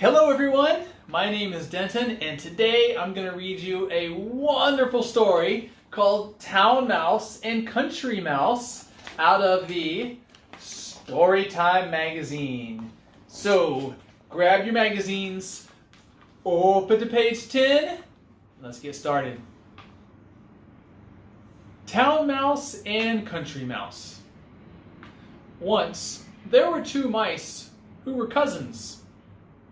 Hello everyone, my name is Denton and today I'm going to read you a wonderful story called Town Mouse and Country Mouse out of the Storytime magazine. So grab your magazines, open to page 10, let's get started. Town Mouse and Country Mouse. Once there were two mice who were cousins.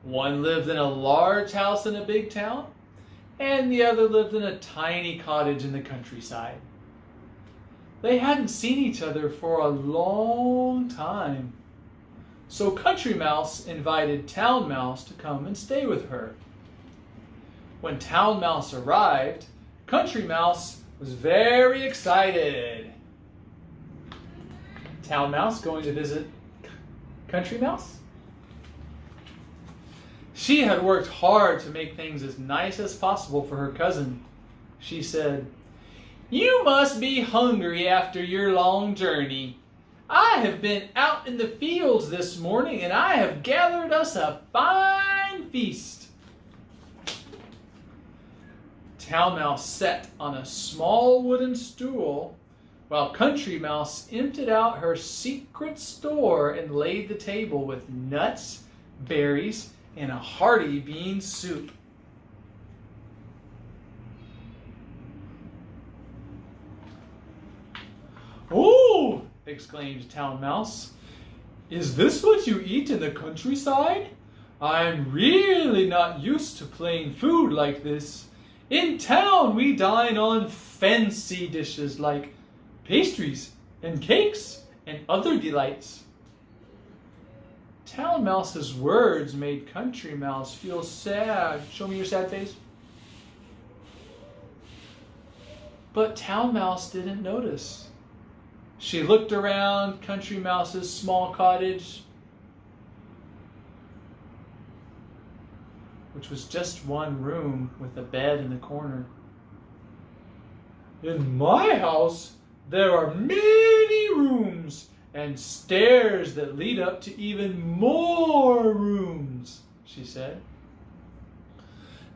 One lived in a large house in a big town, and the other lived in a tiny cottage in the countryside. They hadn't seen each other for a long time, so Country Mouse invited Town Mouse to come and stay with her. When Town Mouse arrived, Country Mouse was very excited. Town Mouse going to visit Country Mouse? She had worked hard to make things as nice as possible for her cousin. She said, "You must be hungry after your long journey. I have been out in the fields this morning and I have gathered us a fine feast." Town Mouse sat on a small wooden stool while Country Mouse emptied out her secret store and laid the table with nuts, berries, and a hearty bean soup. "Oh!" exclaimed Town Mouse. "Is this what you eat in the countryside? I'm really not used to plain food like this. In town we dine on fancy dishes like pastries and cakes and other delights." Town Mouse's words made Country Mouse feel sad. Show me your sad face. But Town Mouse didn't notice. She looked around Country Mouse's small cottage, which was just one room with a bed in the corner. "In my house, there are many rooms and stairs that lead up to even more rooms," she said.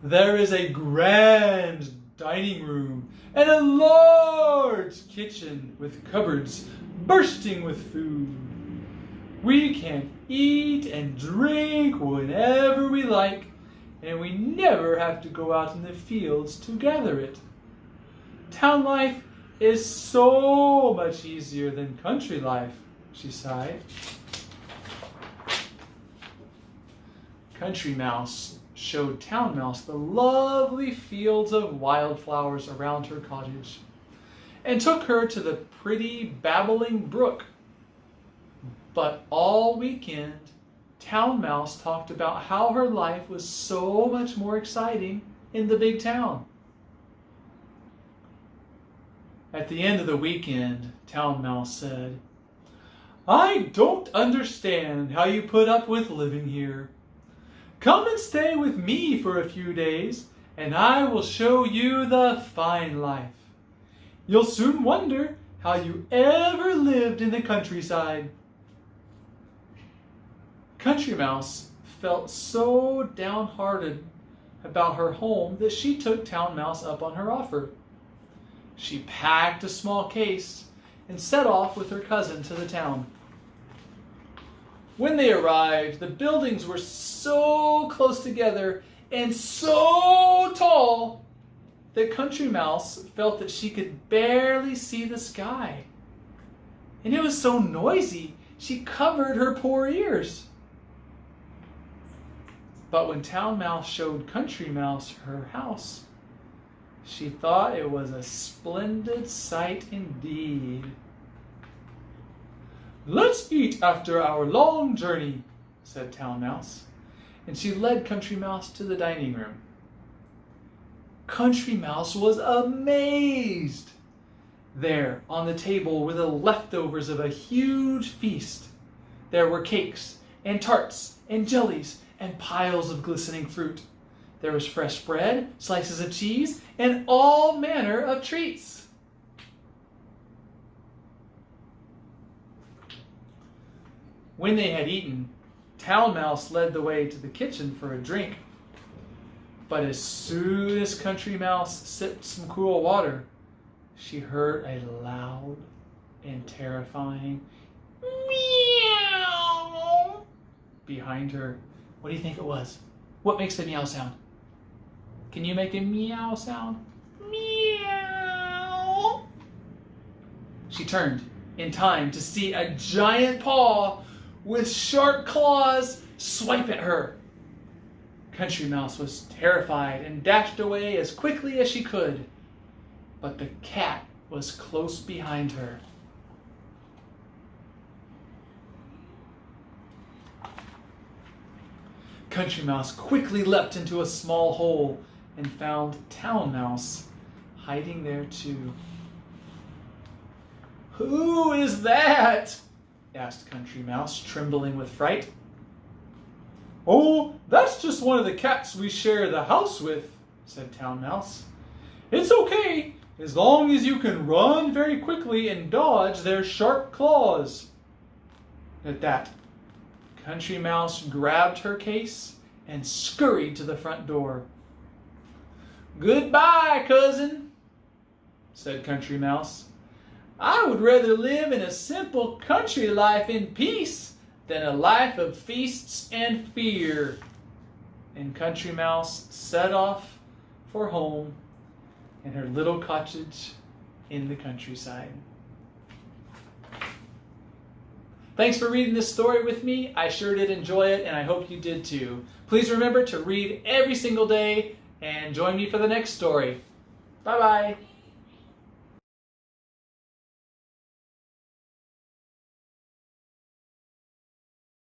"There is a grand dining room and a large kitchen with cupboards bursting with food. We can eat and drink whenever we like, and we never have to go out in the fields to gather it. Town life is so much easier than country life," she sighed. Country Mouse showed Town Mouse the lovely fields of wildflowers around her cottage and took her to the pretty babbling brook. But all weekend, Town Mouse talked about how her life was so much more exciting in the big town. At the end of the weekend, Town Mouse said, "I don't understand how you put up with living here. Come and stay with me for a few days, and I will show you the fine life. You'll soon wonder how you ever lived in the countryside." Country Mouse felt so downhearted about her home that she took Town Mouse up on her offer. She packed a small case and set off with her cousin to the town. When they arrived, the buildings were so close together and so tall that Country Mouse felt that she could barely see the sky. And it was so noisy, she covered her poor ears. But when Town Mouse showed Country Mouse her house, she thought it was a splendid sight indeed. "Let's eat after our long journey," said Town Mouse, and she led Country Mouse to the dining room. Country Mouse was amazed. There, on the table, were the leftovers of a huge feast. There were cakes and tarts and jellies and piles of glistening fruit. There was fresh bread, slices of cheese, and all manner of treats. When they had eaten, Town Mouse led the way to the kitchen for a drink. But as soon as Country Mouse sipped some cool water, she heard a loud and terrifying meow behind her. What do you think it was? What makes the meow sound? Can you make a meow sound? Meow. She turned in time to see a giant paw with sharp claws swipe at her. Country Mouse was terrified and dashed away as quickly as she could, but the cat was close behind her. Country Mouse quickly leapt into a small hole and found Town Mouse hiding there too. "Who is that?" asked Country Mouse, trembling with fright. "Oh, that's just one of the cats we share the house with," said Town Mouse. "It's okay, as long as you can run very quickly and dodge their sharp claws." At that, Country Mouse grabbed her case and scurried to the front door. "Goodbye, cousin," said Country Mouse. "I would rather live in a simple country life in peace than a life of feasts and fear." And Country Mouse set off for home in her little cottage in the countryside. Thanks for reading this story with me. I sure did enjoy it, and I hope you did too. Please remember to read every single day and join me for the next story. Bye-bye.